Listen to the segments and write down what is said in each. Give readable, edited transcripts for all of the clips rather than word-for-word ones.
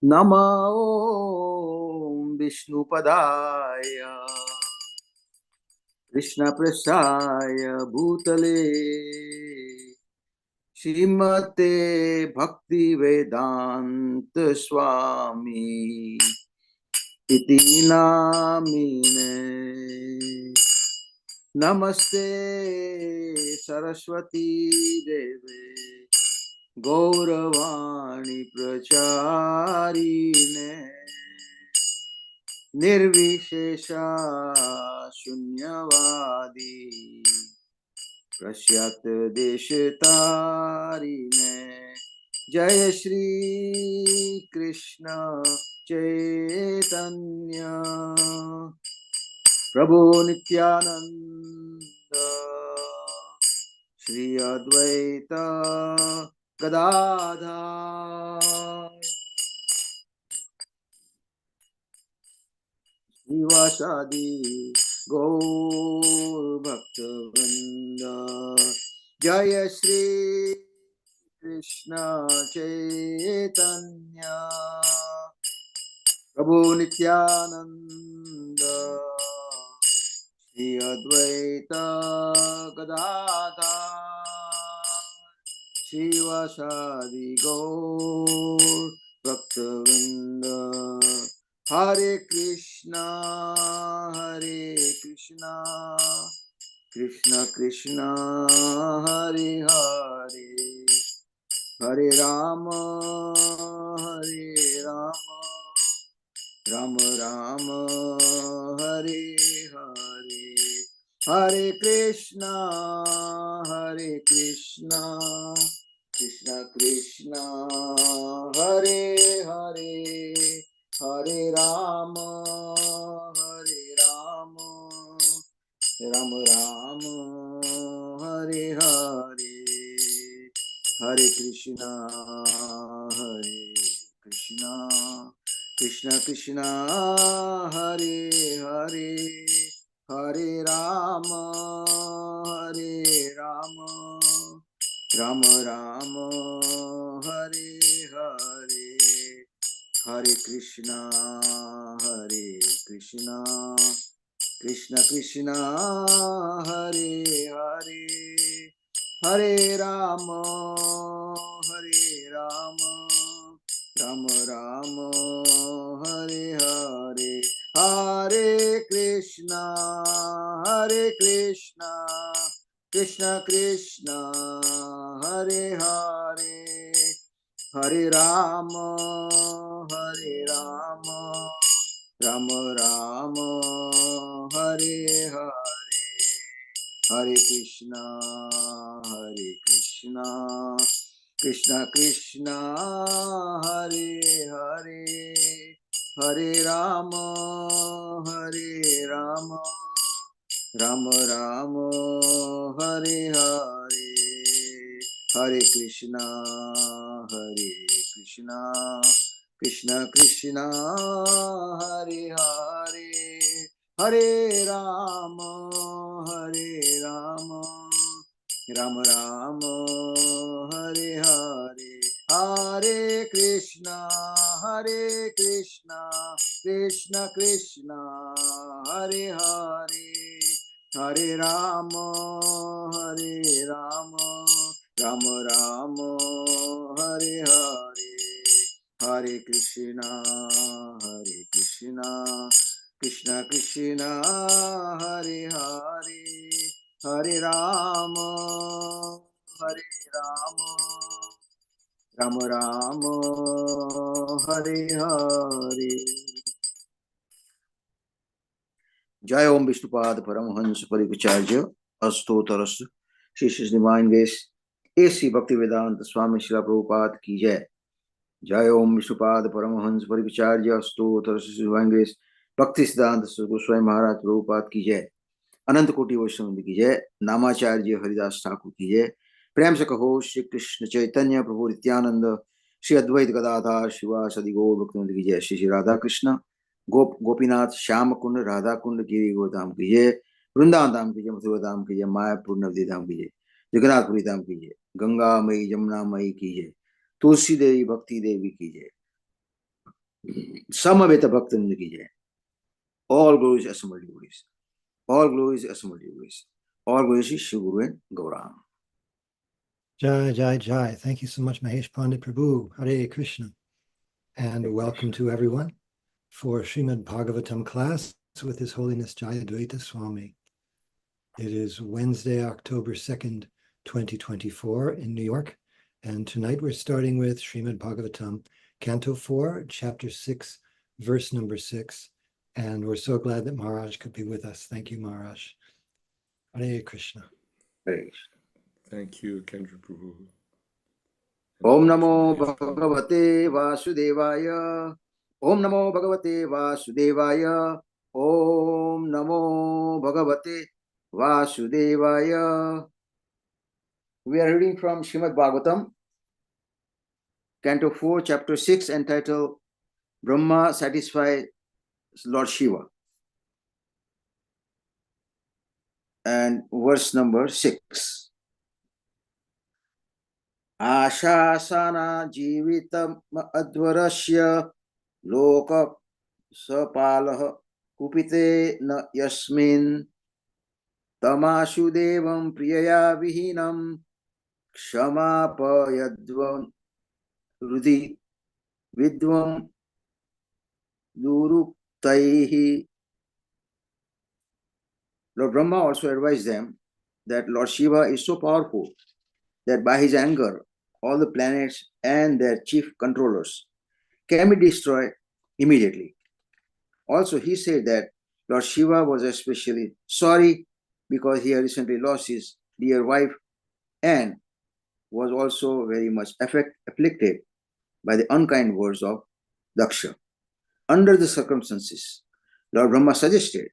नमो विष्णुपदाय कृष्णपृष्ठाय भूतले श्रीमते भक्तिवेदांत स्वामी इति नामिने। नमस्ते सरस्वती देवे गौरवाणी प्रचारिणे निर्विशेषा शून्यवादी प्रश्यत देशतारिणे। जय श्री कृष्ण चैतन्य प्रभु नित्यानंद श्री अद्वैत गदाधर श्रीवासादि गौर भक्तवृंद। जय श्री कृष्ण चैतन्य प्रभु नित्यानंद श्री अद्वैत गदाधर श्रीवासादि गौर भक्तवृंद। हरे कृष्णा कृष्ण कृष्ण हरे हरे, हरे राम राम राम हरे हरे। हरे कृष्णा कृष्ण कृष्ण हरे हरे, हरे राम राम राम हरे हरे। हरे कृष्णा कृष्ण कृष्ण हरे हरे, हरे राम राम राम हरे हरे। हरे कृष्णा कृष्ण कृष्ण हरे हरे, हरे राम राम राम हरे हरे। हरे कृष्णा कृष्ण कृष्ण हरे हरे, हरे राम राम राम हरे हरे। हरे कृष्णा कृष्ण कृष्ण हरे हरे, हरे राम राम राम हरे हरे। हरे कृष्णा कृष्ण कृष्ण हरे हरे, हरे राम राम राम हरे हरे। हरे कृष्णा कृष्ण कृष्ण हरे हरे, हरे राम राम राम हरे हरे। हरे कृष्णा कृष्ण कृष्ण हरे हरे, हरे राम राम राम हरे हरे। जय ओम विष्णुपाद परमहंस परिविचार्य अष्टोत्तरस् Shri Shri divine grace A C Bhaktivedanta Swami Shri Prabhupada की जय। जय ओम विष्णुपाद परमहंस परिविचार्य अष्टोत्तरस् Shri divine grace Bhaktisiddhanta Goswami महाराज प्रभुपाद की जय। अनंत कोटि वैष्णव की जय। नामाचार्य हरिदास ठाकुर की जय। प्रेम से कहो श्री कृष्ण चैतन्य प्रभु नित्यानंद श्री अद्वैत गदाधार शिवासदि गौर भक्तवृंद की जय। श्री श्री राधा कृष्ण गोपीनाथ श्याम कुंड राधा कुंड गिरी गोधाम की जय। वृंदावन धाम की जय, मथुरा धाम की जय, मायापुर नवदी धाम की जय, जगन्नाथपुरी धाम की जय, गंगा मई जमुना मई की जय, तुलसी देवी भक्ति देवी की जय। Samaveta Bhaktivinoda ki jai. All glories assembled devotees. All glories assembled devotees. All glories to Shri Guru and Gauranga. Jai, Jai, Jai. Thank you so much, Mahesh Pandit Prabhu. Hare Krishna. And Hare welcome Krishna. to everyone for Srimad Bhagavatam class with His Holiness Jayadvaita Swami. It is Wednesday, October 2nd, 2024 in New York. And tonight we're starting with Srimad Bhagavatam, Canto 4, Chapter 6, verse number 6. And we're so glad that Maharaj could be with us. Thank you, Maharaj. Hare Krishna. Hare Krishna. Thank you, Kendra Prabhu. Om Namo Bhagavate Vasudevaya. Om Namo Bhagavate Vasudevaya. Om Namo Bhagavate Vasudevaya. We are reading from Srimad Bhagavatam, Canto 4, Chapter 6, entitled Brahma Satisfies Lord Shiva. And verse number 6. Ashasana Jivitam Advarasya Loka Sapalah Kupite Na Yasmin Tamashu Devam Priyaya Vihinam Kshamapayadvam Rudhi Vidvam Duruptaihi. Lord Brahma also advised them that Lord Shiva is so powerful that by his anger, all the planets and their chief controllers can be destroyed immediately. Also, he said that Lord Shiva was especially sorry because he had recently lost his dear wife and was also very much afflicted by the unkind words of Daksha. Under the circumstances, Lord Brahma suggested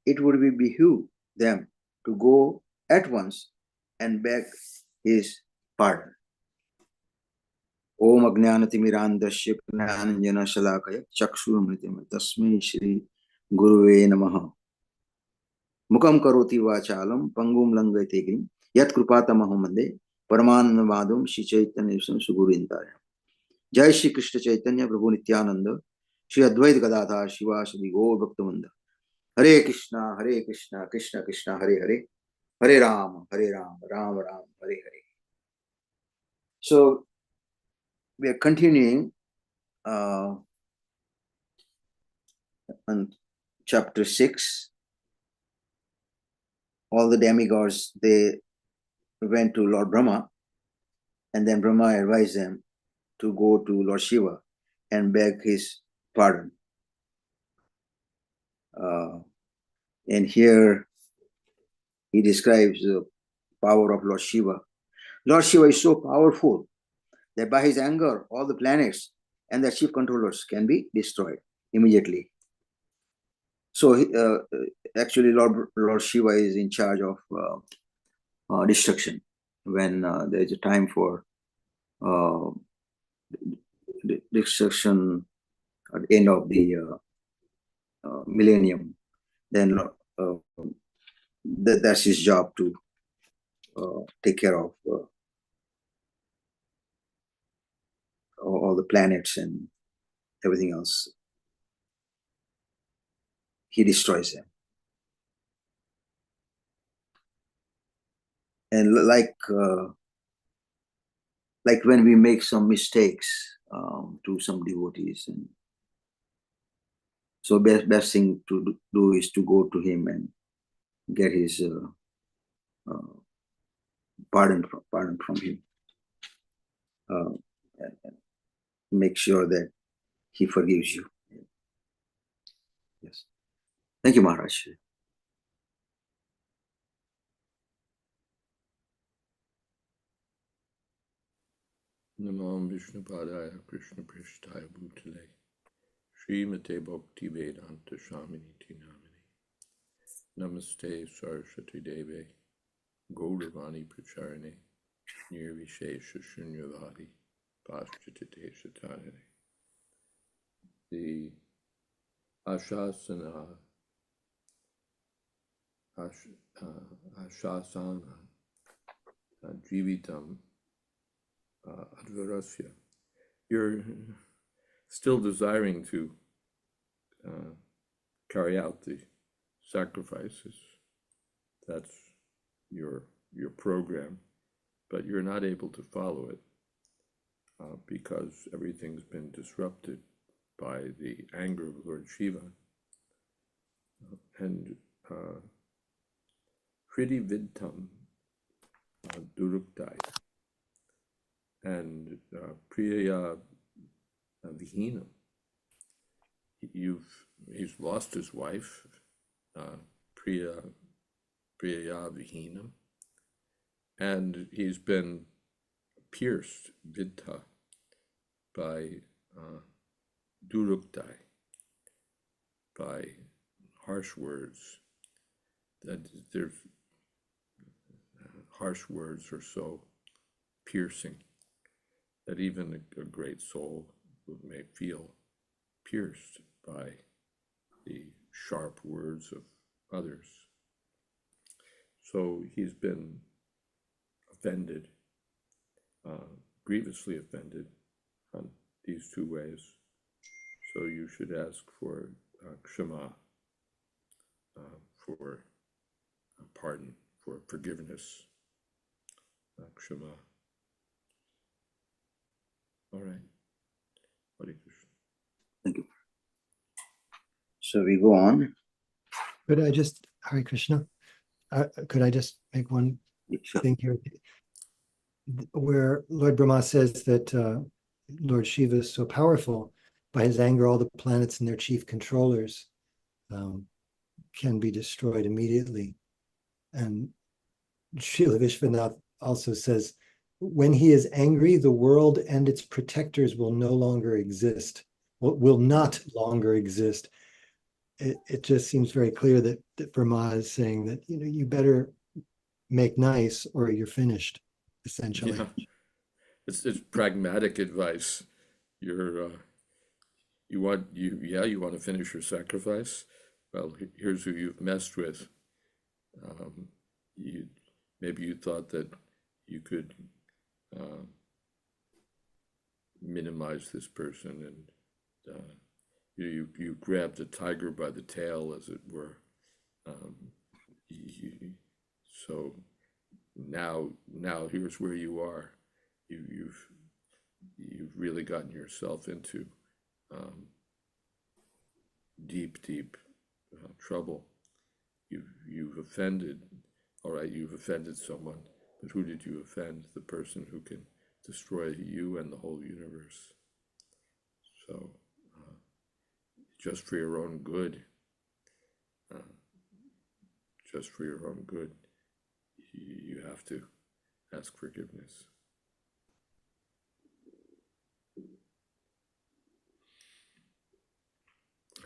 it would behoove them to go at once and beg his pardon. Om Ajnanatimirandasya Gnananjana Shalakaya Chakshurmritim Tasmai Shri Guruve Namaha. Mukam Karoti Vachalam Pangum Langate Grim Yat Krupata Mahamande Paramanandavadum Shri Chaitanya Sugurintaya. Jai Shri Krishna Chaitanya Prabhu Nityananda Shri Advaita Gadadhar Shiva Shri Gaur Bhaktamanda. Hare Krishna, Krishna Krishna, Hare Hare, Hare Ram, Ram Ram, Hare Hare. So we are continuing on chapter 6. All the demigods, they went to Lord Brahma, and then Brahma advised them to go to Lord Shiva and beg his pardon. And here he describes the power of Lord Shiva. Lord Shiva is so powerful that by his anger, all the planets and their chief controllers can be destroyed immediately. So actually, Lord Shiva is in charge of destruction when there is a time for destruction at the end of the millennium. Then that's his job to take care of all the planets and everything else. He destroys them. And like when we make some mistakes to some devotees, and so best thing to do is to go to him and get his pardon from him. And make sure that he forgives you. Yes. Thank you, Maharaj. Namam Vishnu Padaya Krishna Prishtaya Bhutale Srimate Bhakti Vedanta Swaminiti Namini Namaste Saraswati Deve Gauravani Pracharane Nirvishesha Shunyavadi Paschatite Satanare. The Ashasana Jivitam Advarasya. still desiring to carry out the sacrifices. That's your program, but you're not able to follow it because everything's been disrupted by the anger of Lord Shiva. And Hridi Vidtam Duruktai and Priya Vihinam. He's lost his wife, Priya Vihinam, and he's been pierced, Vidta, by Duruktai, by harsh words. That there's harsh words are so piercing that even a great soul may feel pierced by the sharp words of others. So he's been offended, grievously offended on these two ways. So you should ask for kshama, for pardon, for forgiveness, kshama. All right. Hare Krishna. Thank you. So we go on. Could I just, Hare Krishna, could I just make one Sure. thing here? Where Lord Brahma says that Lord Shiva is so powerful, by his anger, all the planets and their chief controllers can be destroyed immediately. And Srila Vishwanath also says, when he is angry, the world and its protectors will no longer exist, will not longer exist. It just seems very clear that Brahma is saying that, you better make nice or you're finished, essentially. Yeah, it's pragmatic advice. You want to finish your sacrifice. Well, here's who you've messed with. Maybe you thought that you could minimize this person, and you grabbed the tiger by the tail, as it were. So now here's where you are. You've really gotten yourself into deep trouble. You've offended. All right, you've offended someone, but who did you offend? The person who can destroy you and the whole universe. So just for your own good, you have to ask forgiveness.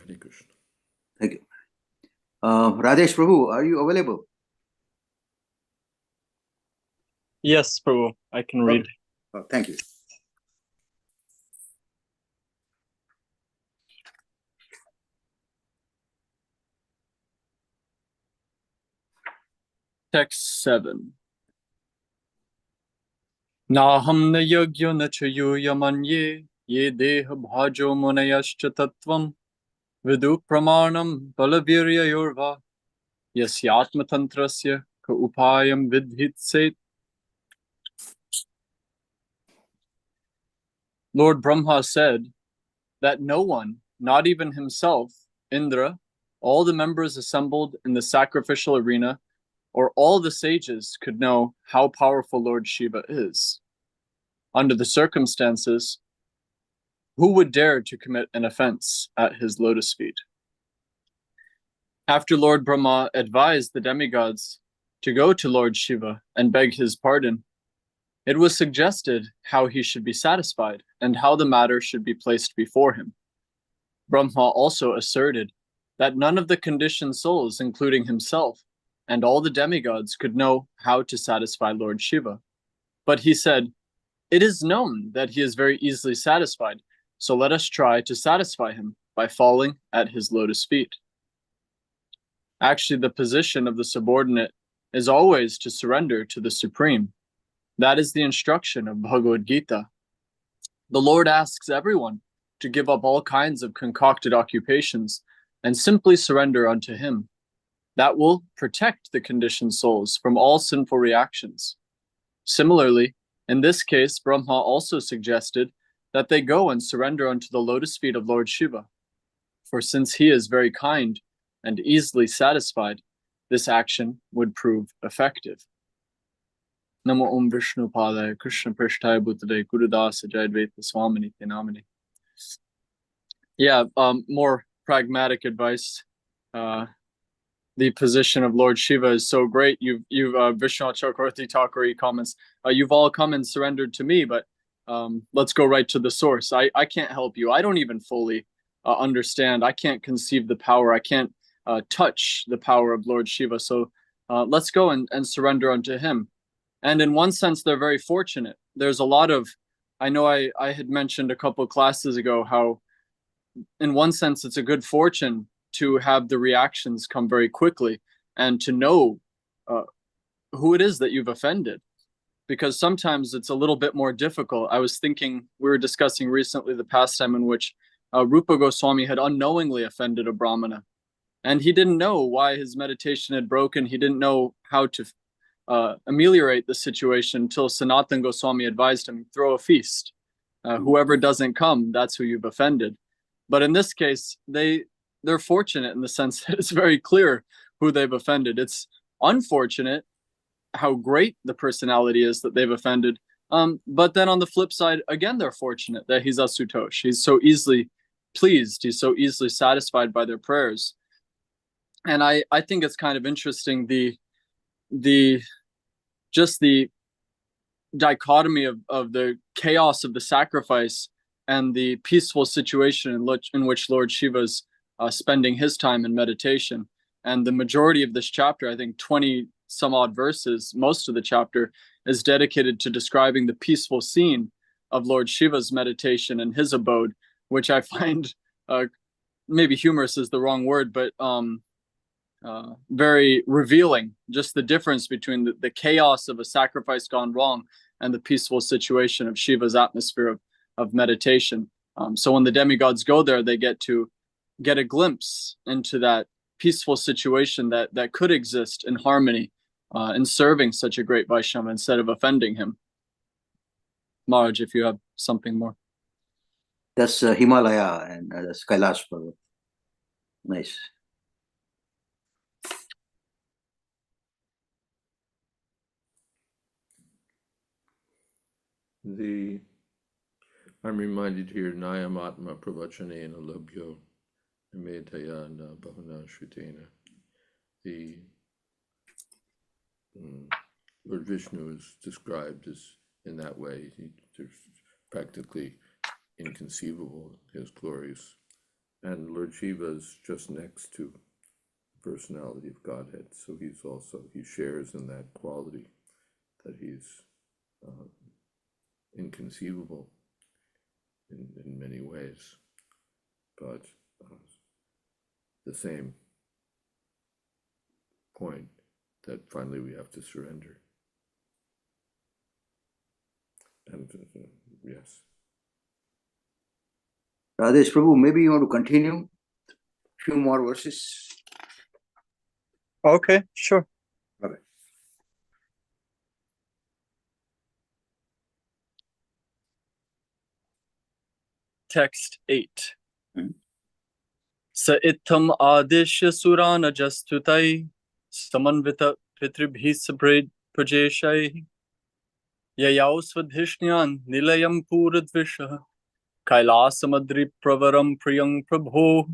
Hare Krishna. Thank you. Rajesh Prabhu, are you available? Yes, Prabhu, I can read. Okay. Oh, thank you. Text 7. Naham na yagya na chayuya manye ye deha bhajo munayascha tattvam vidu pramanam balavirya yorva yasyatma tantrasya ka upayam vidhitset. Lord Brahma said that no one, not even himself, Indra, all the members assembled in the sacrificial arena, or all the sages could know how powerful Lord Shiva is. Under the circumstances, who would dare to commit an offense at his lotus feet? After Lord Brahma advised the demigods to go to Lord Shiva and beg his pardon, it was suggested how he should be satisfied and how the matter should be placed before him. Brahma also asserted that none of the conditioned souls, including himself and all the demigods, could know how to satisfy Lord Shiva. But he said, "It is known that he is very easily satisfied, so let us try to satisfy him by falling at his lotus feet." Actually, the position of the subordinate is always to surrender to the Supreme. That is the instruction of Bhagavad Gita. The Lord asks everyone to give up all kinds of concocted occupations and simply surrender unto him. That will protect the conditioned souls from all sinful reactions. Similarly, in this case, Brahma also suggested that they go and surrender unto the lotus feet of Lord Shiva. For since he is very kind and easily satisfied, this action would prove effective. Namo Om Vishnu Padaya Krishna Prishtaya Bhutade Gurudasa Jayadvaita Swami Namani. Yeah, more pragmatic advice. The position of Lord Shiva is so great. You've Vishnu Chakravarti Thakur comments, you've all come and surrendered to me, but let's go right to the source. I can't help you. I don't even fully understand. I can't conceive the power. I can't touch the power of Lord Shiva. So let's go and surrender unto him. And in one sense, they're very fortunate. There's a lot of, I know I had mentioned a couple of classes ago how in one sense, it's a good fortune to have the reactions come very quickly and to know who it is that you've offended. Because sometimes it's a little bit more difficult. I was thinking, we were discussing recently the pastime in which Rupa Goswami had unknowingly offended a Brahmana. And he didn't know why his meditation had broken. He didn't know how to ameliorate the situation until Sanatana Goswami advised him, throw a feast. Whoever doesn't come, that's who you've offended. But in this case, they're fortunate in the sense that it's very clear who they've offended. It's unfortunate how great the personality is that they've offended. But then on the flip side, again, they're fortunate that he's Asutosh. He's so easily pleased. He's so easily satisfied by their prayers. And I think it's kind of interesting, the dichotomy of the chaos of the sacrifice and the peaceful situation in which Lord Shiva's spending his time in meditation. And the majority of this chapter, I think 20 some odd verses, most of the chapter is dedicated to describing the peaceful scene of Lord Shiva's meditation and his abode, which I find maybe humorous is the wrong word, but very revealing, just the difference between the chaos of a sacrifice gone wrong and the peaceful situation of Shiva's atmosphere of meditation. So when the demigods go there, they get to get a glimpse into that peaceful situation that could exist in harmony in serving such a great Vaishnava instead of offending him. Maharaj, if you have something more. That's Himalaya and that's Kailash Parvat. Nice. I'm reminded here, Nayam Atma Pravachanena Labhyo Medhaya Na Bhavana Shrutena. The Lord Vishnu is described as in that way. There's practically inconceivable, his glories. And Lord Shiva is just next to the personality of Godhead. So he shares in that quality that he's inconceivable in many ways, but the same point that finally we have to surrender. And yes. Radesh Prabhu, maybe you want to continue a few more verses? Okay, sure. Okay. Text 8. Sa itam adishya surana jastutai samanvita pitribhi sabred prajeshai yayau svadhishnyan nilayam puradvisha kailasamadri pravaram priyam prabho.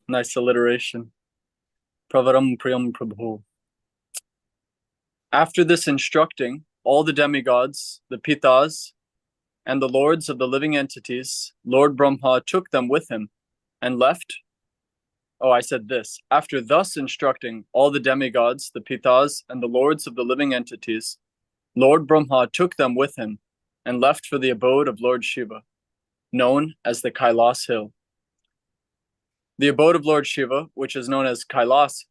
Nice alliteration. Pravaram priyam prabho. After this instructing, all the demigods, the pitas, and the lords of the living entities, Lord Brahma took them with him and left. Oh, I said this. After thus instructing all the demigods, the pitas, and the lords of the living entities, Lord Brahma took them with him and left for the abode of Lord Shiva, known as the Kailas hill. The abode of Lord Shiva, which is known as Kailas,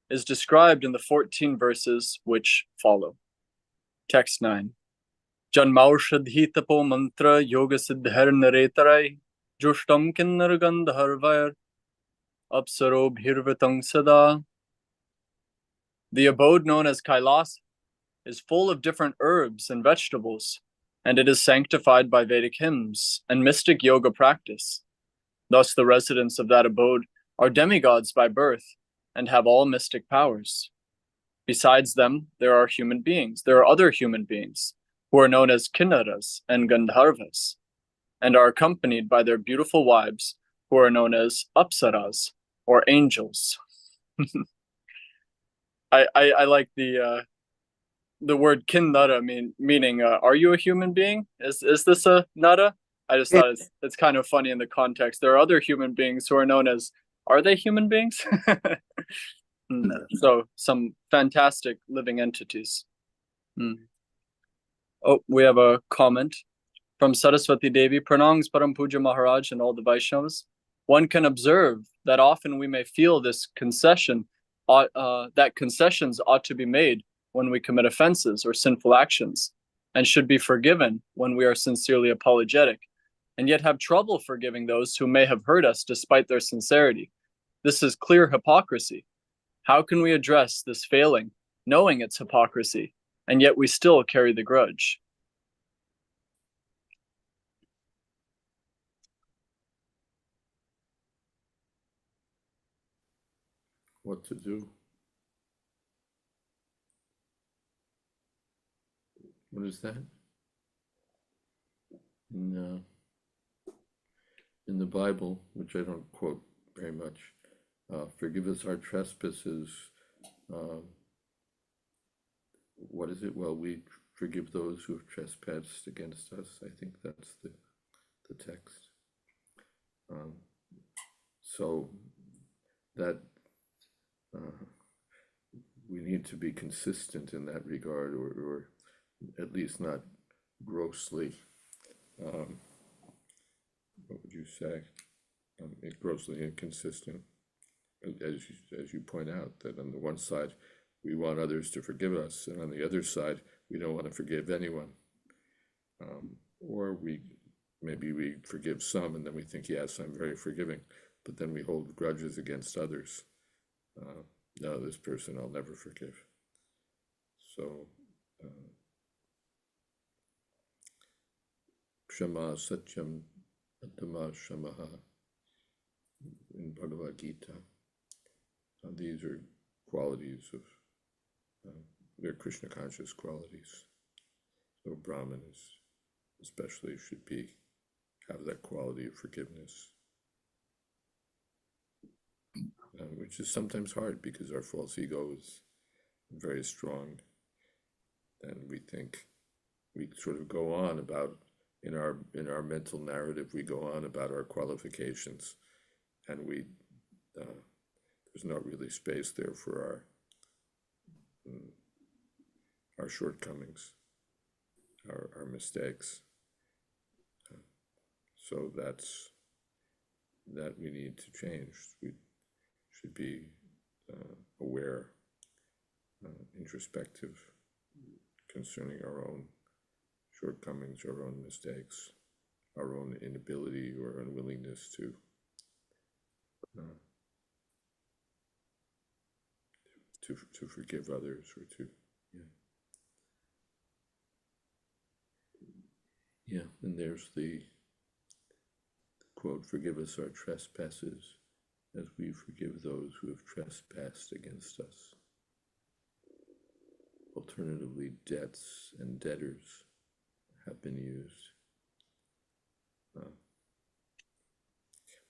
is described in the 14 verses which follow. Text 9. Janmaushadhitapo mantra yoga siddhar naretarai jushtam kinnar gandharvair apsaro bhirvatang sada. The abode known as Kailas is full of different herbs and vegetables, and it is sanctified by Vedic hymns and mystic yoga practice. Thus, the residents of that abode are demigods by birth and have all mystic powers. Besides them, there are human beings. There are other human beings who are known as Kinnaras and Gandharvas, and are accompanied by their beautiful wives, who are known as Apsaras, or angels. I like the word Kinnara, meaning are you a human being? Is this a nara? I just thought it's kind of funny in the context. There are other human beings who are known as, are they human beings? So some fantastic living entities. Oh, we have a comment from Saraswati Devi. Pranams Param Puja Maharaj and all the Vaishnavas. One can observe that often we may feel this concession, that concessions ought to be made when we commit offenses or sinful actions, and should be forgiven when we are sincerely apologetic, and yet have trouble forgiving those who may have hurt us despite their sincerity. This is clear hypocrisy. How can we address this failing, knowing it's hypocrisy, and yet we still carry the grudge? What to do? What is that? In the Bible, which I don't quote very much, forgive us our trespasses. What is it? Well, we forgive those who have trespassed against us. I think that's the text. So that we need to be consistent in that regard, or at least not grossly, what would you say, grossly inconsistent, as you point out, that on the one side we want others to forgive us, and on the other side we don't want to forgive anyone, or maybe we forgive some and then we think, yes, I'm very forgiving, but then we hold grudges against others. No, this person I'll never forgive. So Shama Satyam Atama Shamaha in Bhagavad Gita. These are qualities of, they're Krishna conscious qualities. So Brahmanas especially should have that quality of forgiveness, which is sometimes hard because our false ego is very strong, and we think we sort of go on about, in our mental narrative, we go on about our qualifications, and there's not really space there for our shortcomings, our mistakes. So that we need to change. We should be aware, introspective concerning our own shortcomings, our own mistakes, our own inability or unwillingness to forgive others, or to and there's the quote, forgive us our trespasses as we forgive those who have trespassed against us. Alternatively, debts and debtors have been used.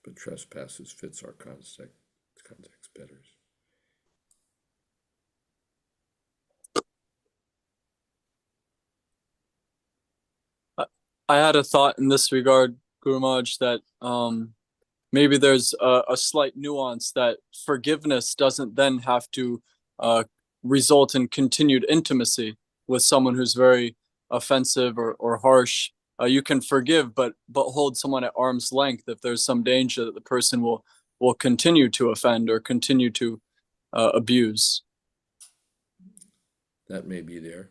But trespasses fits our context better. I had a thought in this regard, Guru Maharaj, that maybe there's a slight nuance that forgiveness doesn't then have to result in continued intimacy with someone who's very offensive or harsh. You can forgive, but hold someone at arm's length if there's some danger that the person will continue to offend or continue to abuse. That may be there.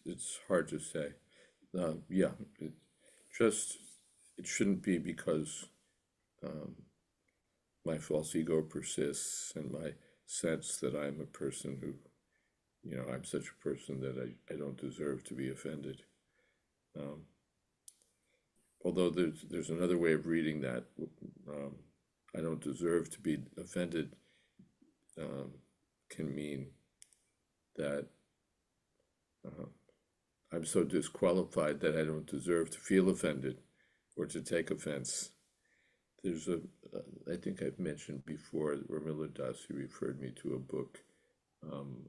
it's hard to say. Yeah, it shouldn't be because my false ego persists and my sense that I'm a person who, I'm such a person that I don't deserve to be offended. Although there's another way of reading that. I don't deserve to be offended can mean that I'm so disqualified that I don't deserve to feel offended or to take offense. There's I think I've mentioned before, Ramila Das, he referred me to a book,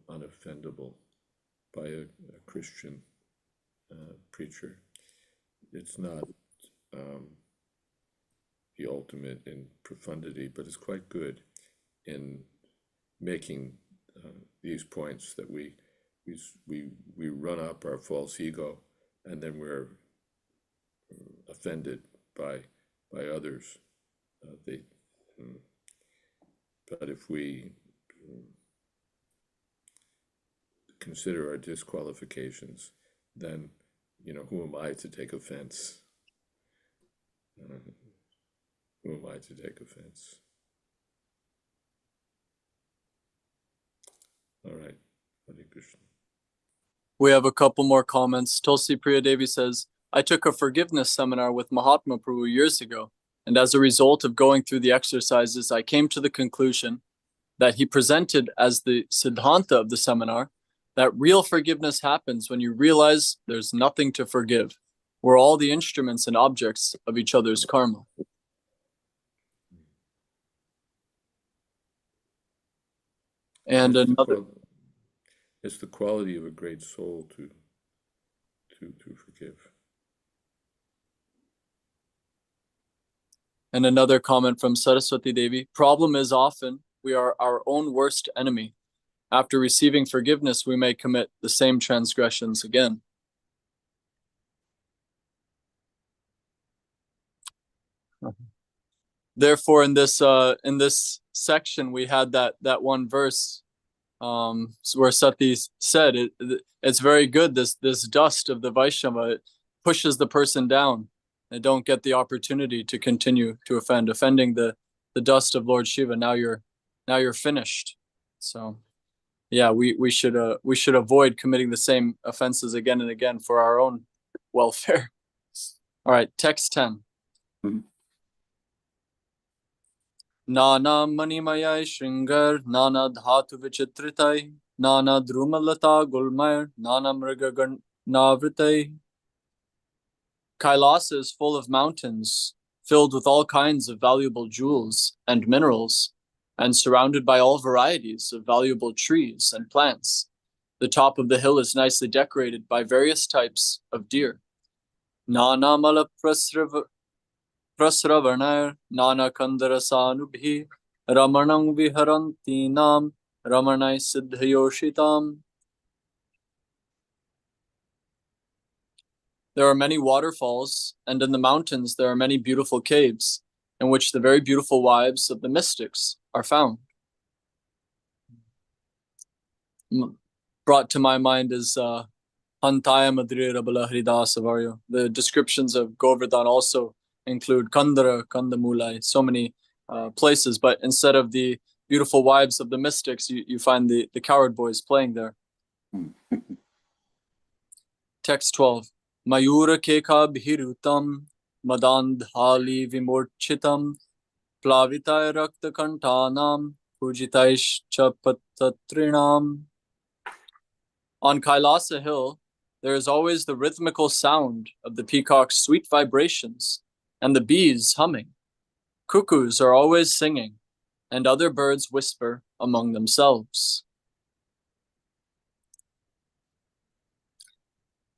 Unoffendable, by a Christian preacher. It's not the ultimate in profundity, but it's quite good in making these points that we run up our false ego, and then we're offended by others. But if we consider our disqualifications, then who am I to take offense? Who am I to take offense? All right, Hare Krishna. We have a couple more comments. Tulsi Priya Devi says, I took a forgiveness seminar with Mahatma Prabhu years ago, and as a result of going through the exercises, I came to the conclusion that he presented as the Siddhanta of the seminar, that real forgiveness happens when you realize there's nothing to forgive. We're all the instruments and objects of each other's karma. And it's the quality of a great soul to forgive. And another comment from Saraswati Devi, problem is often we are our own worst enemy. After receiving forgiveness, we may commit the same transgressions again. Therefore, in this section, we had that one verse where Sati said, it's very good, this dust of the Vaishnava, it pushes the person down and don't get the opportunity to continue to offending the dust of Lord Shiva. Now you're finished. So yeah, we should avoid committing the same offenses again and again for our own welfare. All right, text 10. Nana manimayai shringar, nana dhatu vichitritai, nana drumalata gulmair, nana mrigagan navritai. Kailasa is full of mountains, filled with all kinds of valuable jewels and minerals, and surrounded by all varieties of valuable trees and plants. The top of the hill is nicely decorated by various types of deer. Nana mala prasravarnair, nana kandarasanubhi, ramanang viharantinam, ramanai siddhayoshitam. There are many waterfalls, and in the mountains there are many beautiful caves, in which the very beautiful wives of the mystics are found. Brought to my mind is Hantaya Madhuri Rabala Hridasa Varyo. The descriptions of Govardhan also include Kandara, Kandamulai, so many places, but instead of the beautiful wives of the mystics, you find the coward boys playing there. Text 12. Mayura keka bhirutam, madandhali vimorchitam, plavitai rakta kantanam, pujitaish chapatatrinam. On Kailasa Hill, there is always the rhythmical sound of the peacock's sweet vibrations and the bees humming. Cuckoos are always singing, and other birds whisper among themselves.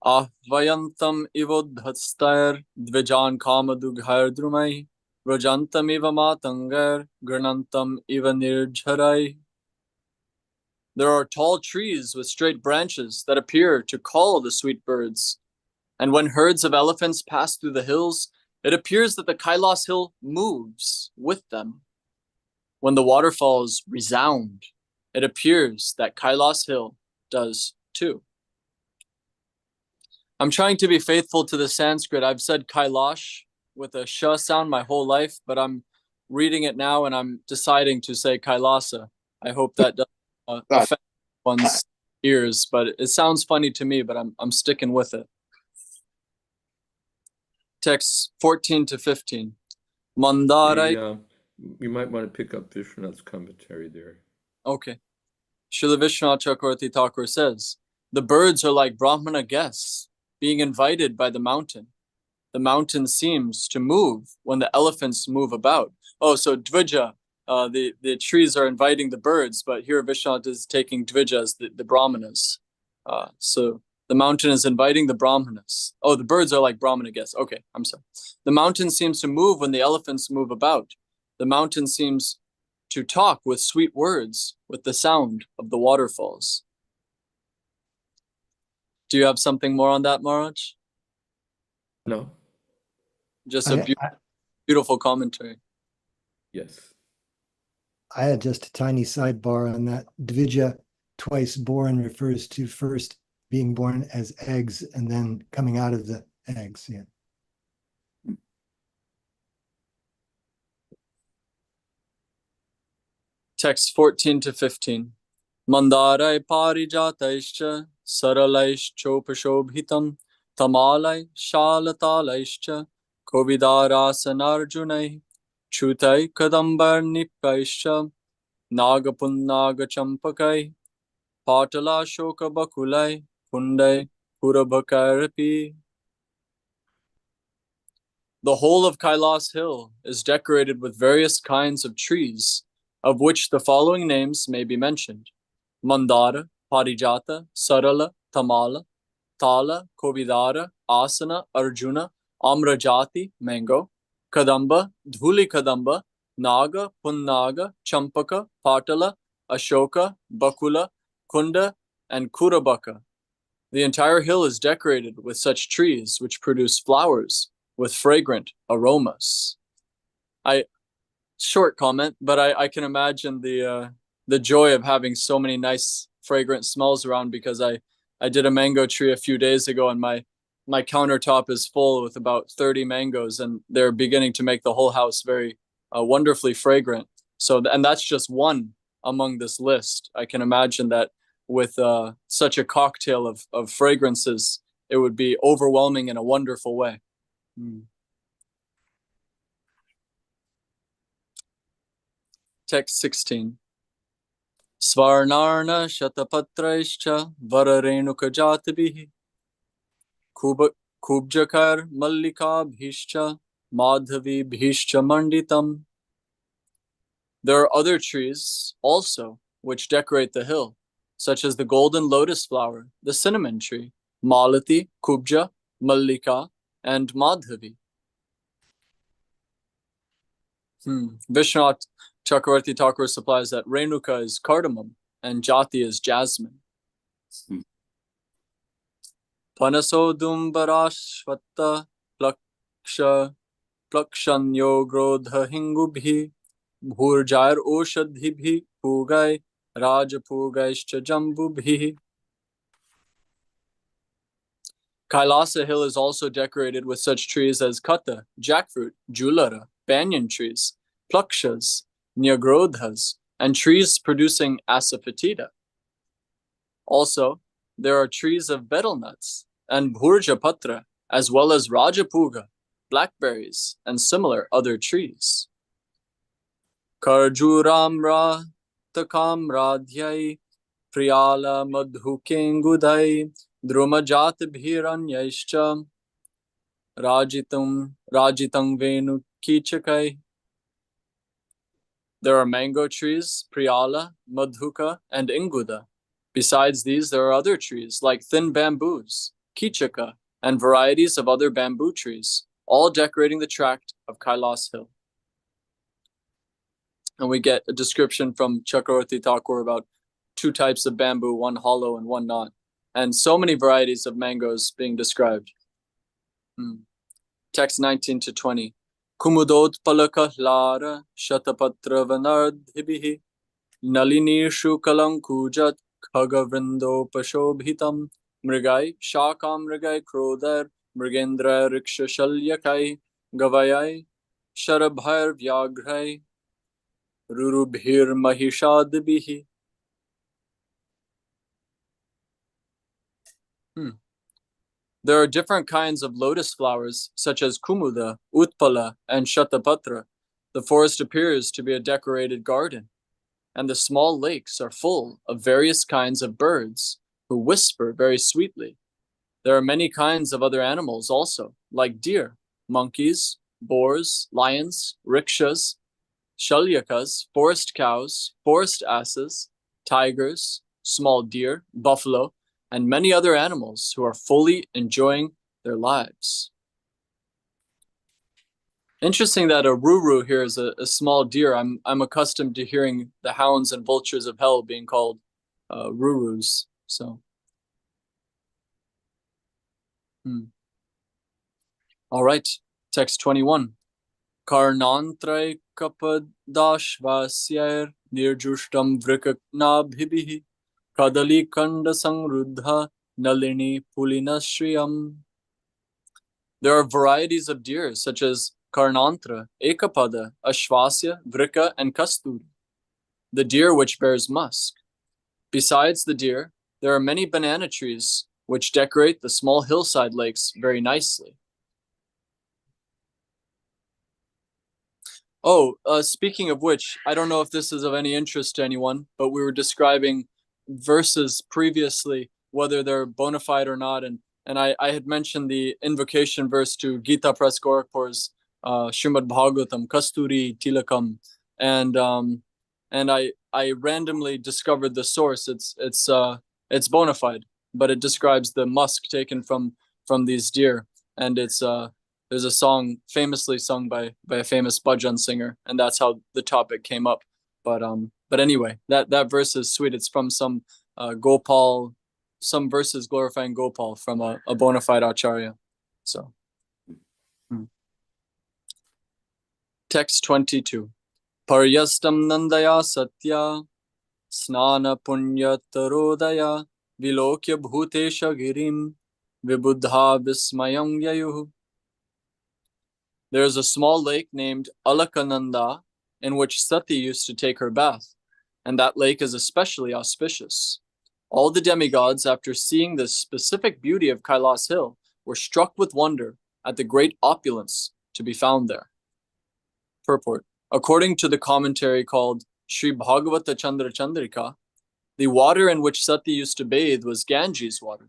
Ahvayantam ivodhastair dvijan kamadughair drumai, rajantam iva matangair, granantam iva nirjharai. There are tall trees with straight branches that appear to call the sweet birds. And when herds of elephants pass through the hills, it appears that the Kailas hill moves with them. When the waterfalls resound, it appears that Kailas hill does too. I'm trying to be faithful to the Sanskrit. I've said Kailash with a sh sound my whole life, but I'm reading it now and I'm deciding to say Kailasa. I hope that doesn't offend one's ears, but it sounds funny to me, but I'm sticking with it. Text 14 to 15. Mandarai. You might want to pick up Vishwanath's commentary there. Okay. Srila Vishwanath Chakravarti Thakur says, the birds are like Brahmana guests being invited by the mountain. The mountain seems to move when the elephants move about. Oh, so Dvija, the trees are inviting the birds, but here Vishwanath is taking Dvija as the Brahmanas. So the mountain is inviting the Brahmanas. Oh, the birds are like Brahmana guests. Okay, I'm sorry. The mountain seems to move when the elephants move about. The mountain seems to talk with sweet words with the sound of the waterfalls. Do you have something more on that, Maharaj? No. Just a beautiful commentary. Yes. I had just a tiny sidebar on that. Dvija, twice born, refers to first being born as eggs and then coming out of the eggs. Yeah. Text 14 to 15. Mandarai parijataischa saralaishchopashobhitam tamalai shalatalaischa kovidarasanarjunai chutai kadambar nipaischa nagapunnaga champakai patala shoka bakulai kundai kurabakarapi. The whole of Kailas Hill is decorated with various kinds of trees, of which the following names may be mentioned: Mandara, Parijata, Sarala, Tamala, Tala, Kovidara, Asana, Arjuna, Amrajati, Mango, Kadamba, Dhuli Kadamba, Naga, Punnaga, Champaka, Patala, Ashoka, Bakula, Kunda, and Kurabaka. The entire hill is decorated with such trees which produce flowers with fragrant aromas. Short comment, but I can imagine the joy of having so many nice fragrant smells around, because I did a mango tree a few days ago and my countertop is full with about 30 mangoes and they're beginning to make the whole house very wonderfully fragrant. So, and that's just one among this list. I can imagine that with such a cocktail of fragrances, it would be overwhelming in a wonderful way. Text 16. Svarnarna shatapatraischa vararenuka jatibihi kubjakar mallika bhishcha madhavi bhishcha manditam. There are other trees also which decorate the hill, such as the golden lotus flower, the cinnamon tree, malati, kubja, mallika, and madhavi. Vishwanath Chakravarti Thakur supplies that Renuka is cardamom and Jati is jasmine. Panasodumbarashvatta plakshanyo grodha hingubhi bhurjair oshadhibhi pugai rajapugaischa jambubhi. Kailasa Hill is also decorated with such trees as kata, jackfruit, julara, banyan trees, plakshas, nyagrodhas, and trees producing asafoetida. Also, there are trees of betel nuts and bhurjapatra, as well as rajapuga, blackberries, and similar other trees. Karjuramra takamradhyai priyala madhukengudai drumajatbhiranyaischa rajitang venu kichakai. There are mango trees, priyala, madhuka, and inguda. Besides these, there are other trees like thin bamboos, kichaka, and varieties of other bamboo trees, all decorating the tract of Kailas Hill. And we get a description from Chakravarti Thakur about two types of bamboo, one hollow and one not, and so many varieties of mangoes being described. Text 19 to 20. Kumudot palaka lara shatapatra vanardhibihi nalinishu kalankujat khagavrindo pashobhitam Mrigai, Shakam Mrigai, Krodar, Mrigendra Riksha Shalyakai, Gavayai, Sharabhair Vyagrai, Rurubhir Mahishadbihi. There are different kinds of lotus flowers, such as Kumuda, Utpala, and Shatapatra. The forest appears to be a decorated garden, and the small lakes are full of various kinds of birds who whisper very sweetly. There are many kinds of other animals also, like deer, monkeys, boars, lions, rikshas, shalyakas, forest cows, forest asses, tigers, small deer, buffalo, and many other animals who are fully enjoying their lives. Interesting that a ruru here is a small deer. I'm accustomed to hearing the hounds and vultures of hell being called rurus. So, all right, text 21. Karnantray kapadashvasyar nirjushtam vrikaknabhibihi kadali kanda sangrudha nalini pulinashriyam. There are varieties of deer such as Karnantra, Ekapada, Ashvasya, Vrika, and Kasturi, the deer which bears musk. Besides the deer, there are many banana trees which decorate the small hillside lakes very nicely. Oh, speaking of which, I don't know if this is of any interest to anyone, but we were describing verses previously, whether they're bona fide or not, and I had mentioned the invocation verse to Gita Press Gorakhpur's Srimad Bhagavatam, Kasturi Tilakam, and I randomly discovered the source. It's bona fide, but it describes the musk taken from these deer, and it's there's a song famously sung by a famous bhajan singer, and that's how the topic came up. But anyway, that verse is sweet. It's from some Gopal, some verses glorifying Gopal from a bona fide acharya. So, text 22. Paryastam nandaya satya snana punya tarodaya vilokya bhutesha girim vibuddha vismayam yayuh. There is a small lake named Alakananda in which Sati used to take her bath, and that lake is especially auspicious. All the demigods, after seeing the specific beauty of Kailas Hill, were struck with wonder at the great opulence to be found there. Purport. According to the commentary called Sri Bhagavata Chandrika, the water in which Sati used to bathe was Ganges water.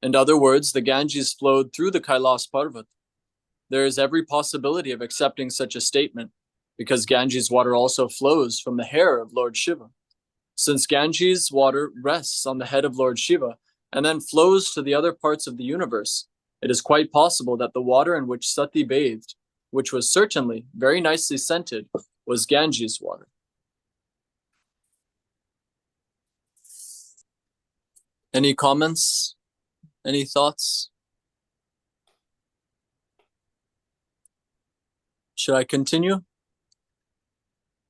In other words, the Ganges flowed through the Kailas Parvat. There is every possibility of accepting such a statement, because Ganges water also flows from the hair of Lord Shiva. Since Ganges water rests on the head of Lord Shiva and then flows to the other parts of the universe, it is quite possible that the water in which Sati bathed, which was certainly very nicely scented, was Ganges water. Any comments? Any thoughts? Should I continue?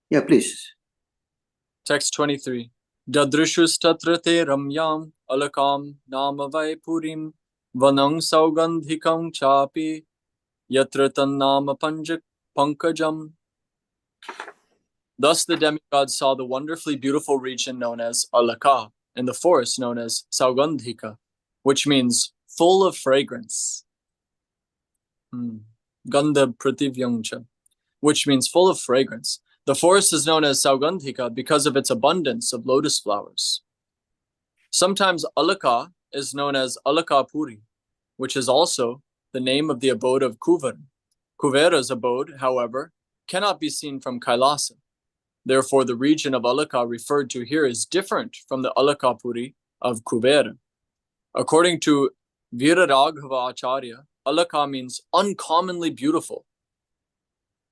Yeah, please. Text 23. Dadrishus tatrate ramyam alakam namavai purim vanang saugandhikam chapi yatra tannama pankajam. Thus the demigods saw the wonderfully beautiful region known as Alaka, and the forest known as Saugandhika, which means full of fragrance. Gandha prativyangcha, which means full of fragrance. The forest is known as Saugandhika because of its abundance of lotus flowers. Sometimes Alaka is known as Alakapuri, which is also the name of the abode of Kuvera. Kuvera's abode, however, cannot be seen from Kailasa. Therefore, the region of Alaka referred to here is different from the Alakapuri of Kuvera. According to Viraraghava Acharya, Alaka means uncommonly beautiful.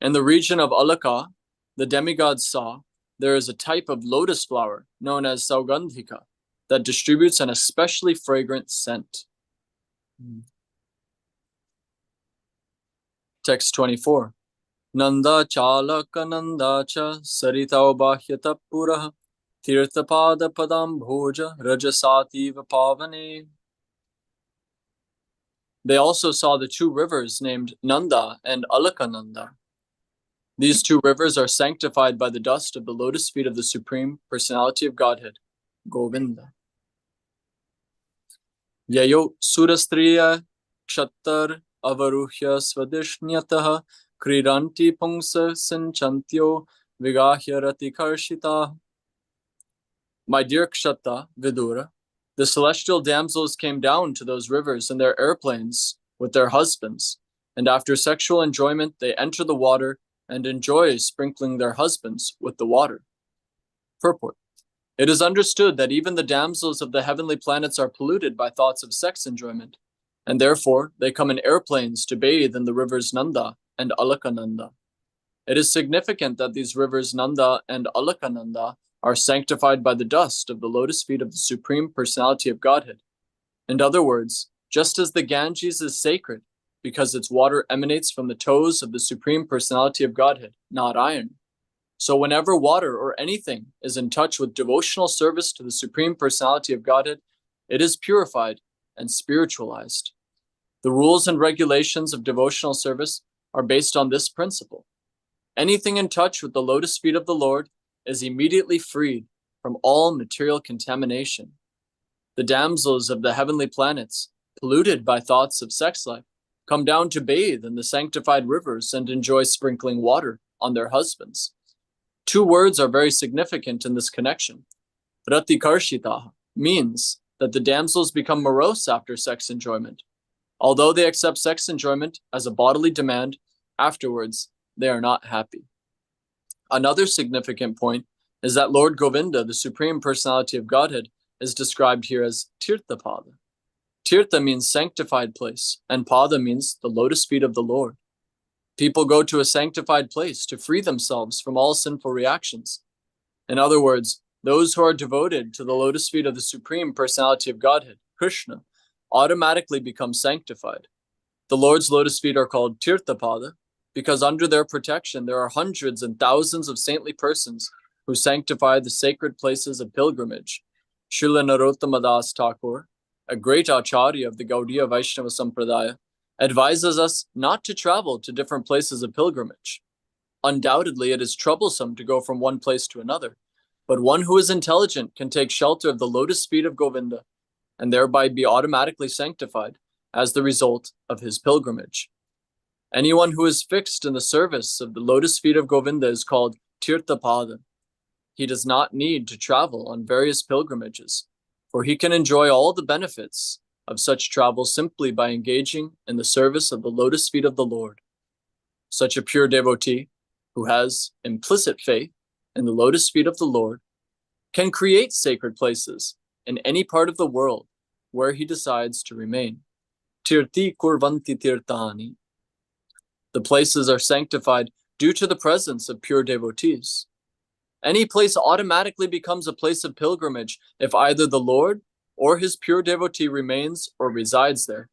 In the region of Alaka, the demigods saw there is a type of lotus flower known as Saugandhika that distributes an especially fragrant scent. Text 24. Nanda chalaka nanda cha saritau bahyata purah tirthapada padam bhoja rajasativa pavane. They also saw the two rivers named Nanda and Alakananda. These two rivers are sanctified by the dust of the lotus feet of the Supreme Personality of Godhead, Govinda. Yayo Surastriya Kshattar Avaruhya Swadishnyataha Kriranti Pungsa Sinchantyo Vigahya Karshita. My dear Kshatta, Vidura, the celestial damsels came down to those rivers in their airplanes with their husbands, and after sexual enjoyment they enter the water and enjoy sprinkling their husbands with the water. Purport. It is understood that even the damsels of the heavenly planets are polluted by thoughts of sex enjoyment, and therefore they come in airplanes to bathe in the rivers Nanda and Alakananda. It is significant that these rivers Nanda and Alakananda are sanctified by the dust of the lotus feet of the Supreme Personality of Godhead. In other words, just as the Ganges is sacred because its water emanates from the toes of the Supreme Personality of Godhead, not iron, so whenever water or anything is in touch with devotional service to the Supreme Personality of Godhead, it is purified and spiritualized. The rules and regulations of devotional service are based on this principle. Anything in touch with the lotus feet of the Lord is immediately freed from all material contamination. The damsels of the heavenly planets, polluted by thoughts of sex life, come down to bathe in the sanctified rivers and enjoy sprinkling water on their husbands. Two words are very significant in this connection. Ratikarshita means that the damsels become morose after sex enjoyment. Although they accept sex enjoyment as a bodily demand, afterwards they are not happy. Another significant point is that Lord Govinda, the Supreme Personality of Godhead, is described here as Tirthapada. Tirtha means sanctified place, and Pada means the lotus feet of the Lord. People go to a sanctified place to free themselves from all sinful reactions. In other words, those who are devoted to the lotus feet of the Supreme Personality of Godhead, Krishna, automatically become sanctified. The Lord's lotus feet are called Tirthapada because under their protection there are hundreds and thousands of saintly persons who sanctify the sacred places of pilgrimage. Srila Narottama Das Thakur, a great acharya of the Gaudiya Vaishnava Sampradaya, advises us not to travel to different places of pilgrimage. Undoubtedly, it is troublesome to go from one place to another, but one who is intelligent can take shelter of the lotus feet of Govinda and thereby be automatically sanctified as the result of his pilgrimage. Anyone who is fixed in the service of the lotus feet of Govinda is called Tirthapada. He does not need to travel on various pilgrimages, for he can enjoy all the benefits of such travel simply by engaging in the service of the lotus feet of the Lord. Such a pure devotee, who has implicit faith in the lotus feet of the Lord, can create sacred places in any part of the world where he decides to remain. Tirti kurvanti tirtani. The places are sanctified due to the presence of pure devotees. Any place automatically becomes a place of pilgrimage if either the Lord or his pure devotee remains or resides there.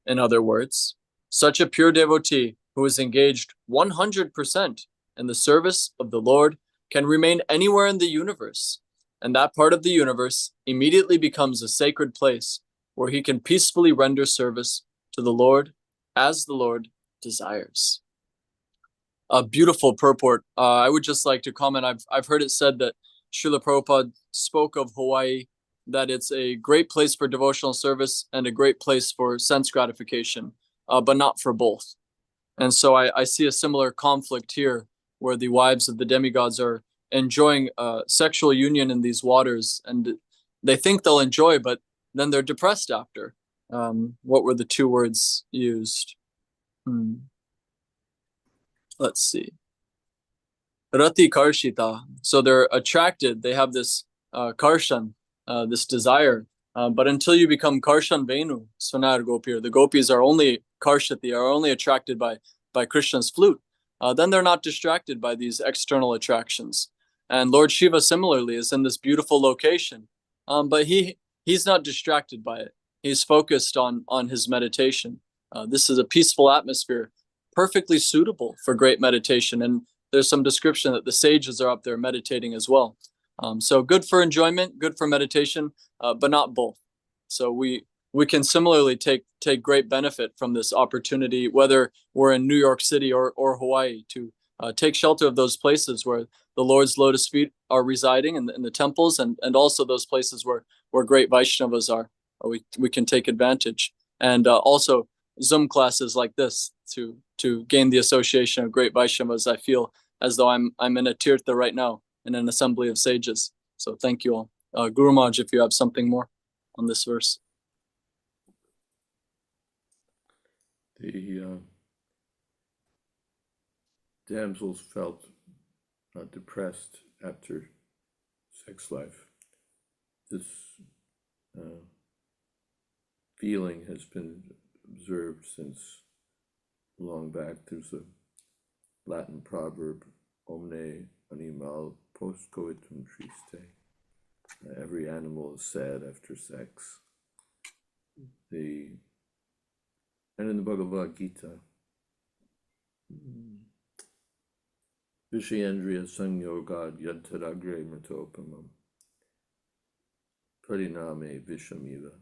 In other words, such a pure devotee who is engaged 100% in the service of the Lord can remain anywhere in the universe, and that part of the universe immediately becomes a sacred place where he can peacefully render service to the Lord as the Lord desires. A beautiful purport. I would just like to comment. I've heard it said that Srila Prabhupada spoke of Hawaii, that it's a great place for devotional service and a great place for sense gratification, but not for both. And so I see a similar conflict here, where the wives of the demigods are enjoying sexual union in these waters, and they think they'll enjoy, but then they're depressed after. What were the two words used? Let's see. Rati karshita. So they're attracted. They have this karshan, this desire. But until you become karshan venu, svanar gopir, the gopis are only karshati, are only attracted by Krishna's flute. Then they're not distracted by these external attractions. And Lord Shiva similarly is in this beautiful location, but he's not distracted by it. He's focused on his meditation. This is a peaceful atmosphere, perfectly suitable for great meditation. And there's some description that the sages are up there meditating as well. So good for enjoyment, good for meditation, but not both. So we we can similarly take great benefit from this opportunity, whether we're in New York City or Hawaii, to take shelter of those places where the Lord's lotus feet are residing in the temples, and also those places where great Vaishnavas are. We can take advantage, and also Zoom classes like this to gain the association of great Vaishnavas. I feel as though I'm in a tirtha right now, in an assembly of sages. So thank you all. Guru Maharaj, if you have something more on this verse. The damsels felt depressed after sex life. This feeling has been observed since long back. There's a Latin proverb, omne animal post coitum triste. Every animal is sad after sex. And in the Bhagavad Gita, Vishyendriya Sanyogad Yadtadagre Mritopamam Pariname Vishamiva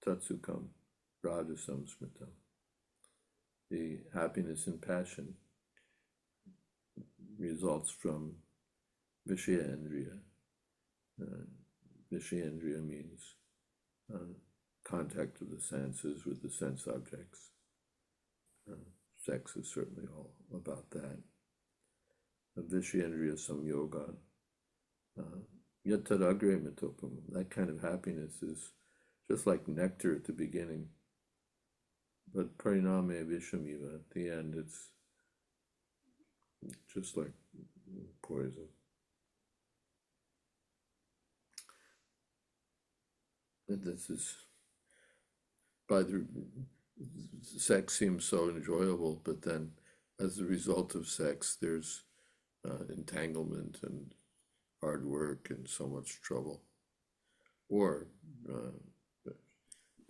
Tatsukam Radhasam Smritam. The happiness and passion results from Vishyendriya. Vishyendriya means contact of the senses with the sense objects. Sex is certainly all about that. Vishyendriya Samyoga. Yatadagre Mitopam. That kind of happiness is just like nectar at the beginning. But Pariname Vishamiva, at the end, it's just like poison. And this is, sex seems so enjoyable, but then as a result of sex, there's entanglement and hard work and so much trouble. Or,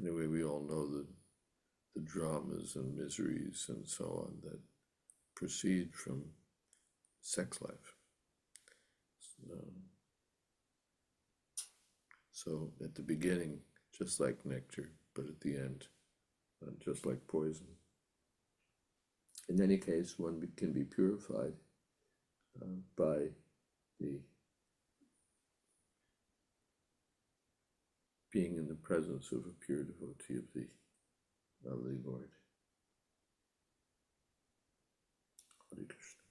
anyway, we all know the dramas and miseries and so on that proceed from sex life. So at the beginning, just like nectar, but at the end, just like poison. In any case, one can be purified by the being in the presence of a pure devotee of the Lord. Hare Krishna.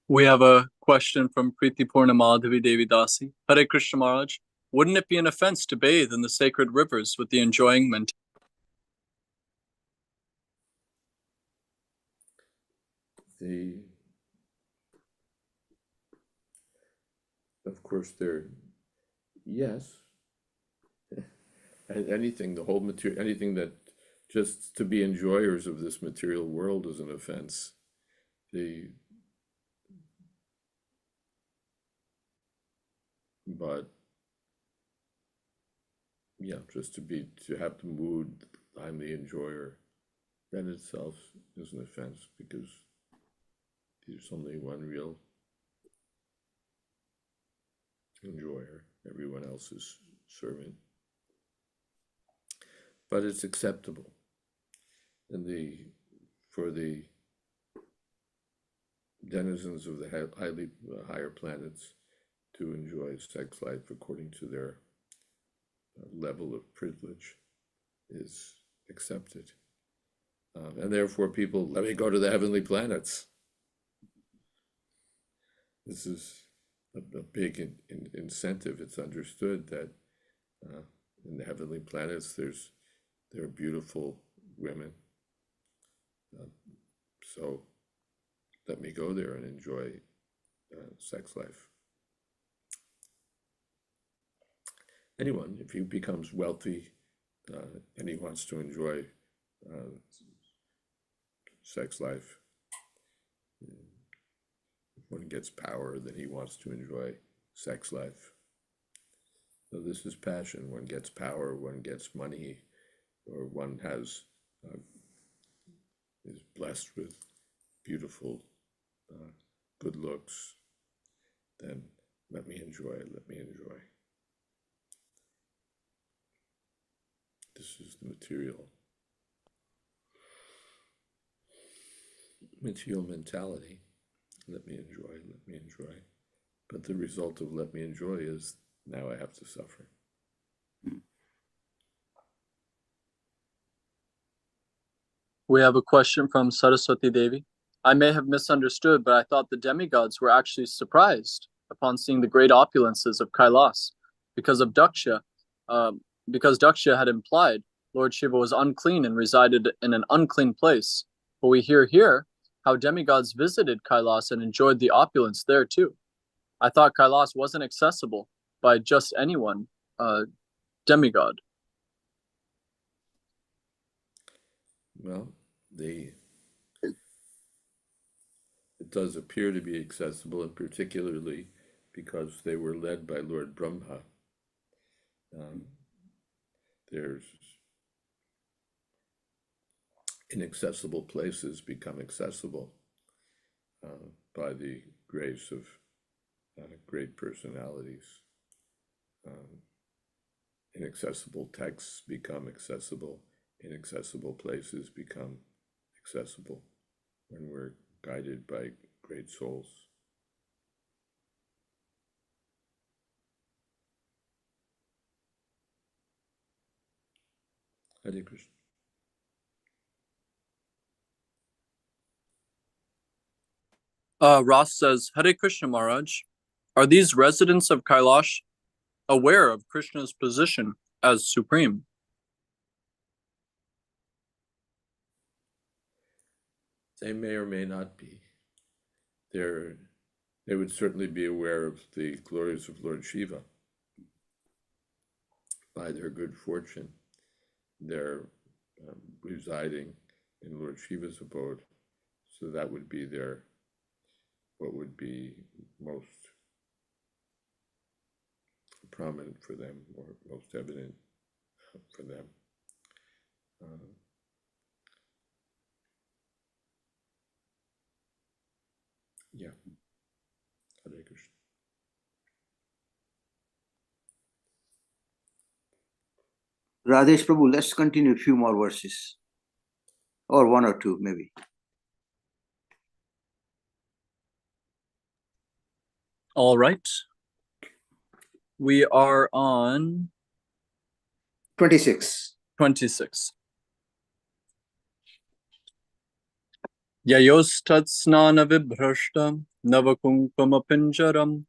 We have a question from Preeti Purnamadavi Devi Dasi. Hare Krishna Maharaj, wouldn't it be an offense to bathe in the sacred rivers with the enjoyment? Of course, yes. Anything, the whole material, anything that just to be enjoyers of this material world is an offense. But yeah, just to have the mood, I'm the enjoyer, that itself is an offense, because there's only one real enjoyer, everyone else is servant. But it's acceptable. And for the denizens of the higher planets to enjoy sex life according to their level of privilege is accepted. And therefore people, let me go to the heavenly planets. This is a big incentive. It's understood that in the heavenly planets there are beautiful women. So let me go there and enjoy sex life. Anyone, if he becomes wealthy and he wants to enjoy sex life, when he gets power, then he wants to enjoy sex life. So this is passion. One gets power, one gets money, or one is blessed with beautiful, good looks. Then let me enjoy. This is the material mentality. Let me enjoy, let me enjoy. But the result of let me enjoy is now I have to suffer. We have a question from Saraswati Devi. I may have misunderstood, but I thought the demigods were actually surprised upon seeing the great opulences of Kailas because of Daksha, because Daksha had implied Lord Shiva was unclean and resided in an unclean place. But we hear here how demigods visited Kailas and enjoyed the opulence there too. I thought Kailas wasn't accessible by just anyone, demigod. Well, it does appear to be accessible, and particularly because they were led by Lord Brahma. There's inaccessible places become accessible by the grace of great personalities. Inaccessible texts become accessible. Inaccessible places become accessible when we're guided by great souls. Hare Krishna. Ross says, Hare Krishna Maharaj, are these residents of Kailash aware of Krishna's position as supreme? They may or may not be. They would certainly be aware of the glories of Lord Shiva. By their good fortune, they're residing in Lord Shiva's abode. So that would be what would be most prominent for them, or most evident for them. Yeah. Hare Krishna. Radesh Prabhu, let's continue a few more verses, or one or two maybe. All right. We are on 26. 26. Yayostatsnana vibhrashtam navakunkama pinjaram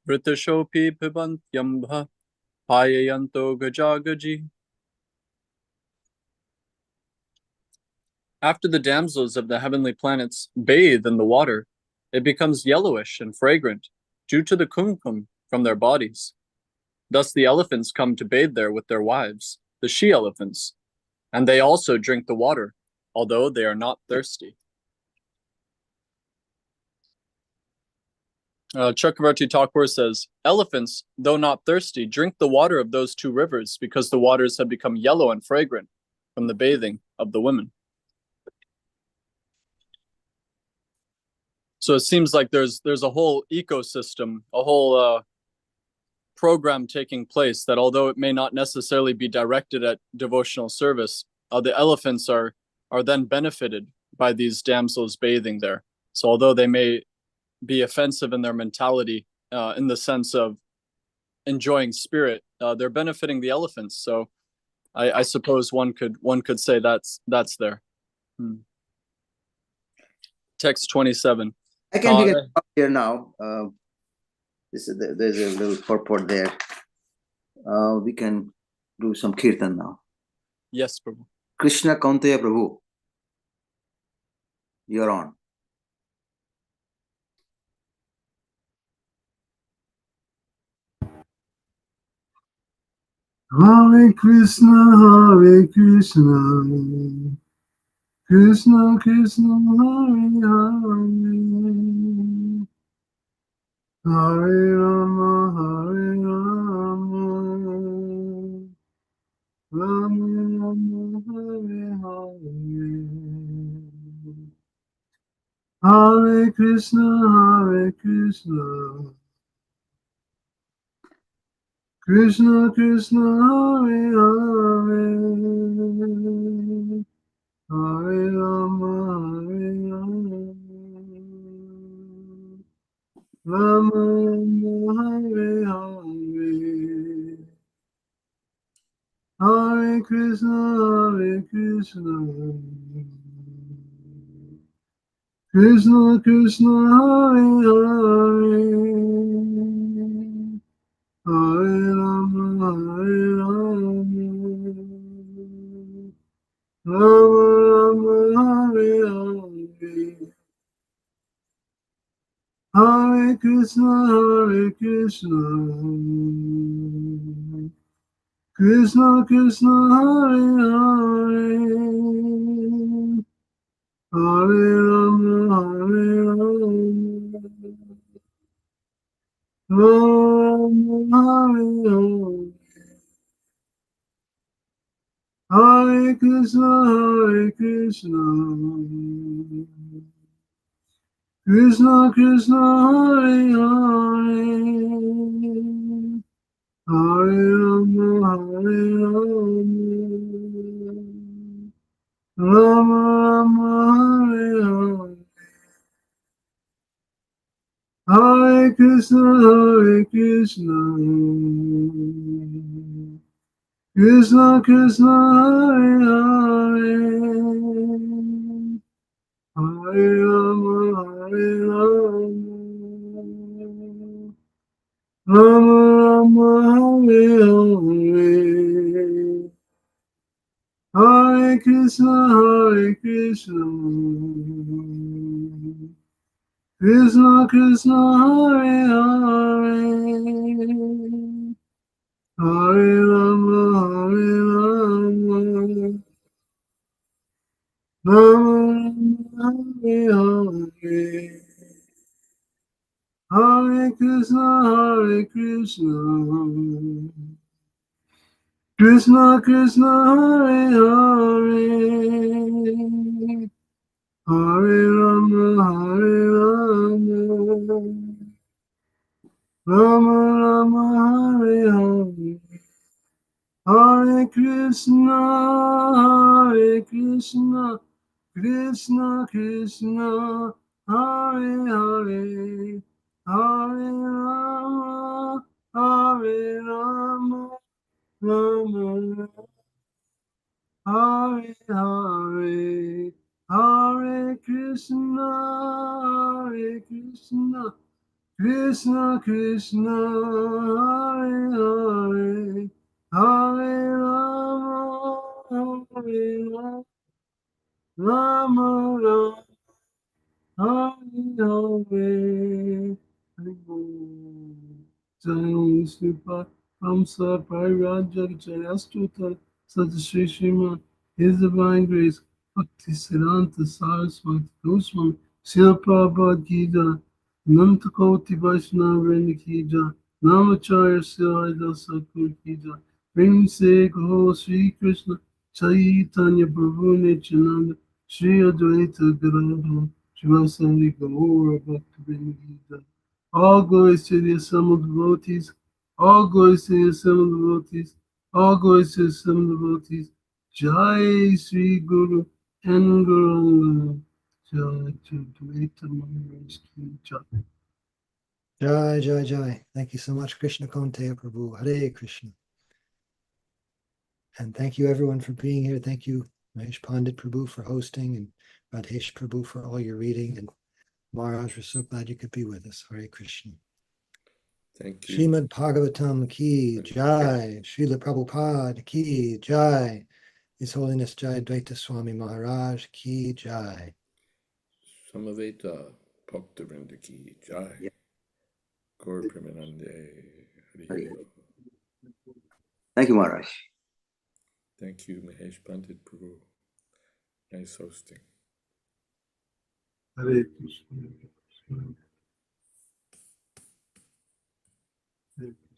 vritashopi pibantyambha payayanto gajagaji. After the damsels of the heavenly planets bathe in the water, it becomes yellowish and fragrant due to the kumkum from their bodies. Thus the elephants come to bathe there with their wives, the she-elephants, and they also drink the water, although they are not thirsty. Chakravarti Thakur says, elephants, though not thirsty, drink the water of those two rivers because the waters have become yellow and fragrant from the bathing of the women. So it seems like there's a whole ecosystem, a whole program taking place that, although it may not necessarily be directed at devotional service, the elephants are then benefited by these damsels bathing there. So although they may be offensive in their mentality, in the sense of enjoying spirit, they're benefiting the elephants. So I suppose one could say that's there. Text 27. I can stop here now. There's a little purport there. We can do some kirtan now. Yes, Prabhu. Krishna Kaunteya Prabhu, you're on. Hare Krishna, Krishna Krishna, Hare Rama, Rama Rama, Hare Krishna, Krishna Krishna Hare Hare, Hare Rama Hare Rama, Rama Rama Hare Hare, Hare Krishna Krishna Krishna Hare Hare, Hare Rama Hare Rama, Rama Rama Hare Hare, Hare Krishna Krishna Krishna Hare Hare, Hare Rama Hare Rama, Rama Hare Hare, Hare Krishna Krishna Krishna Hare Hare, Hare Rama Hare Rama, Rama Rama Hare Hare, Hare Krishna Krishna Krishna Hare Hare, Hare Rama Hare Rama, Rama Rama Hare Hare, Hare Krishna Krishna Krishna Hare Hare, Hare Rama Hare Rama, Rama Rama Hare Hare, Hare Krishna Krishna Krishna Hare Hare, Hare Rama Hare Rama, Rama Rama Hare Hare, Hare Krishna Krishna Krishna Hare Hare, Hare Rama Hare Rama, Rama Hare Hare, Hare Krishna Krishna Krishna Hare Hare, Hare Rama Hare Rama, Rama Hare Hare, Jai Sripa Ramsa Pariraja Jayastuta Sadashri Shrima, His Divine Grace, Bhakti Siddhanta Saraswati Goswami, Srila Prabhupada Gita, Nanta Koti Vaishnava Vrinda Kija, Namacharya Srila Sakur Kija, Ring Se Gaho Sri Krishna, Chaitanya Prabhu Nityananda, Sri Advaita Gadadhar, Shivasari Gaura Bhakti Vrinda Gita. All glories to the assembled devotees, all glories to the assembled devotees, all glories to the assembled devotees. Jai Sri Guru and Guru Jai Jayadvaita Maharaj Ki Jai. Jai, Jai, Jai. Thank you so much, Krishna Konte Prabhu. Hare Krishna. And thank you everyone for being here. Thank you, Mahesh Pandit Prabhu, for hosting, and Radhesh Prabhu for all your reading. And Maharaj, we're so glad you could be with us. Hare Krishna. Thank you. Srimad Bhagavatam ki Jai. Srila Prabhupada ki Jai. His Holiness Jayadvaita Swami Maharaj ki Jai. Samaveta Bhaktivinoda ki Jai. Gaur Premanande. Hari Bol. Thank you, Maharaj. Thank you, Mahesh Pandit Prabhu. Nice hosting. Hare Krishna. Hare Krishna.